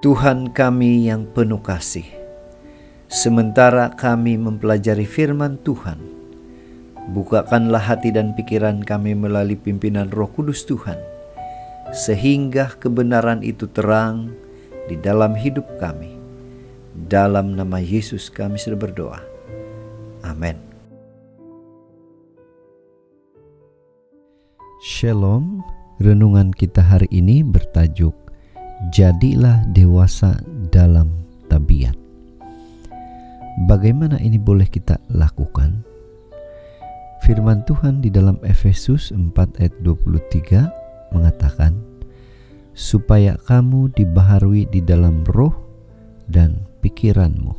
Tuhan kami yang penuh kasih, sementara kami mempelajari firman Tuhan, bukakanlah hati dan pikiran kami melalui pimpinan Roh Kudus Tuhan, sehingga kebenaran itu terang di dalam hidup kami. Dalam nama Yesus kami sudah berdoa. Amin. Shalom, renungan kita hari ini bertajuk Jadilah dewasa dalam tabiat. Bagaimana ini boleh kita lakukan? Firman Tuhan di dalam Efesus 4 ayat 23 mengatakan, supaya kamu dibaharui di dalam roh dan pikiranmu.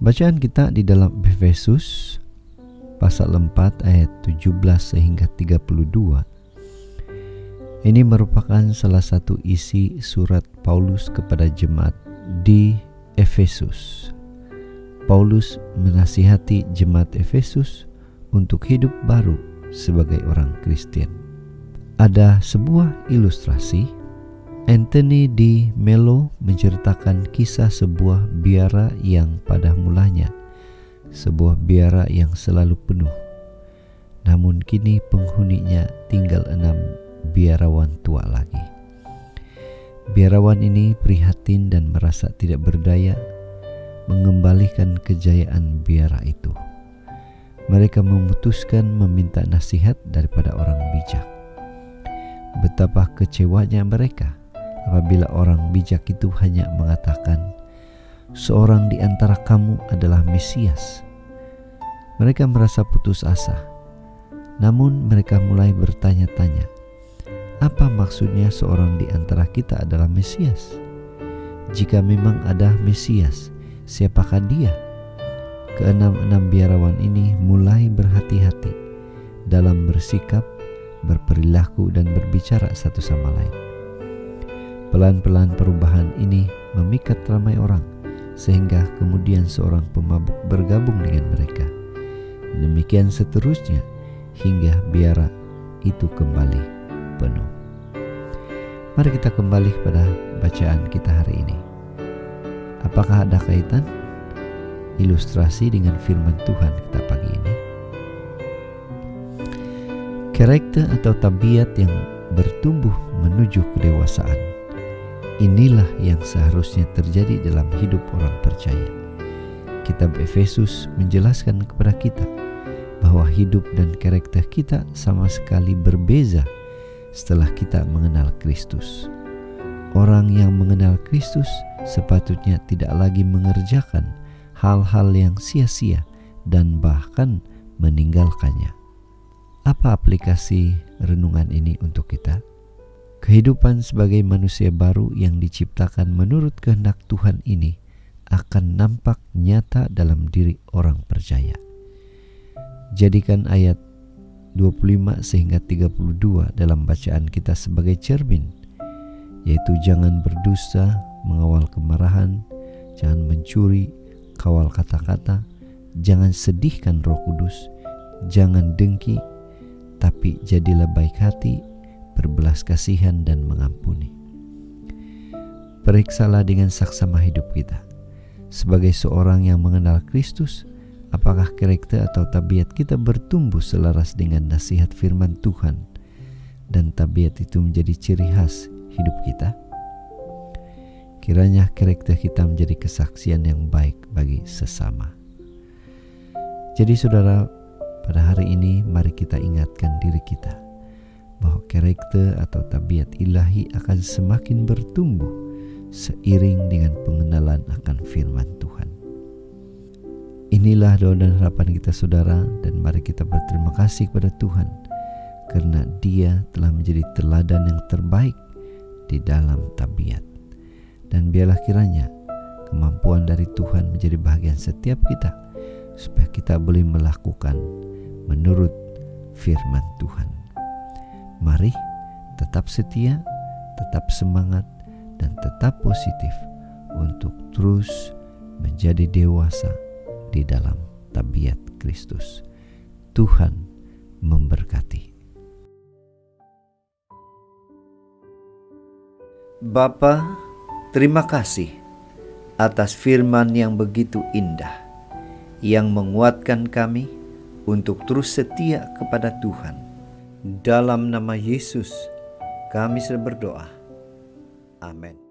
Bacaan kita di dalam Efesus pasal 4 ayat 17 sehingga 32. Ini merupakan salah satu isi surat Paulus kepada jemaat di Efesus. Paulus menasihati jemaat Efesus untuk hidup baru sebagai orang Kristen. Ada sebuah ilustrasi. Anthony D. Mello menceritakan kisah sebuah biara yang pada mulanya sebuah biara yang selalu penuh. Namun kini penghuninya tinggal 6 biarawan tua lagi. Biarawan ini prihatin dan merasa tidak berdaya mengembalikan kejayaan biara itu. Mereka memutuskan meminta nasihat daripada orang bijak. Betapa kecewanya mereka apabila orang bijak itu hanya mengatakan, seorang di antara kamu adalah Mesias. Mereka merasa putus asa. Namun mereka mulai bertanya-tanya, apa maksudnya seorang di antara kita adalah Mesias? Jika memang ada Mesias, siapakah dia? Keenam biarawan ini mulai berhati-hati dalam bersikap, berperilaku dan berbicara satu sama lain. Pelan-pelan perubahan ini memikat ramai orang, sehingga kemudian seorang pemabuk bergabung dengan mereka. Demikian seterusnya hingga biara itu kembali penuh. Mari kita kembali kepada bacaan kita hari ini. Apakah ada kaitan ilustrasi dengan firman Tuhan kita pagi ini? Karakter atau tabiat yang bertumbuh menuju kedewasaan, inilah yang seharusnya terjadi dalam hidup orang percaya. Kitab Efesus menjelaskan kepada kita bahwa hidup dan karakter kita sama sekali berbeza setelah kita mengenal Kristus. Orang yang mengenal Kristus sepatutnya tidak lagi mengerjakan hal-hal yang sia-sia dan bahkan meninggalkannya. Apa aplikasi renungan ini untuk kita? Kehidupan sebagai manusia baru yang diciptakan menurut kehendak Tuhan ini akan nampak nyata dalam diri orang percaya. Jadikan ayat 25 sehingga 32 dalam bacaan kita sebagai cermin, yaitu jangan berdusta, mengawal kemarahan, jangan mencuri, kawal kata-kata, jangan sedihkan Roh Kudus, jangan dengki, tapi jadilah baik hati, berbelas kasihan dan mengampuni. Periksalah dengan saksama hidup kita. Sebagai seorang yang mengenal Kristus, apakah karakter atau tabiat kita bertumbuh selaras dengan nasihat firman Tuhan dan tabiat itu menjadi ciri khas hidup kita? Kiranya karakter kita menjadi kesaksian yang baik bagi sesama. Jadi saudara, pada hari ini mari kita ingatkan diri kita bahwa karakter atau tabiat ilahi akan semakin bertumbuh seiring dengan pengenalan akan firman Tuhan. Inilah doa dan harapan kita saudara, dan mari kita berterima kasih kepada Tuhan karena Dia telah menjadi teladan yang terbaik di dalam tabiat. Dan biarlah kiranya kemampuan dari Tuhan menjadi bahagian setiap kita, supaya kita boleh melakukan menurut firman Tuhan. Mari tetap setia, tetap semangat, dan tetap positif untuk terus menjadi dewasa di dalam tabiat Kristus. Tuhan memberkati. Bapa, terima kasih atas firman yang begitu indah, yang menguatkan kami untuk terus setia kepada Tuhan. Dalam nama Yesus, kami berdoa. Amin.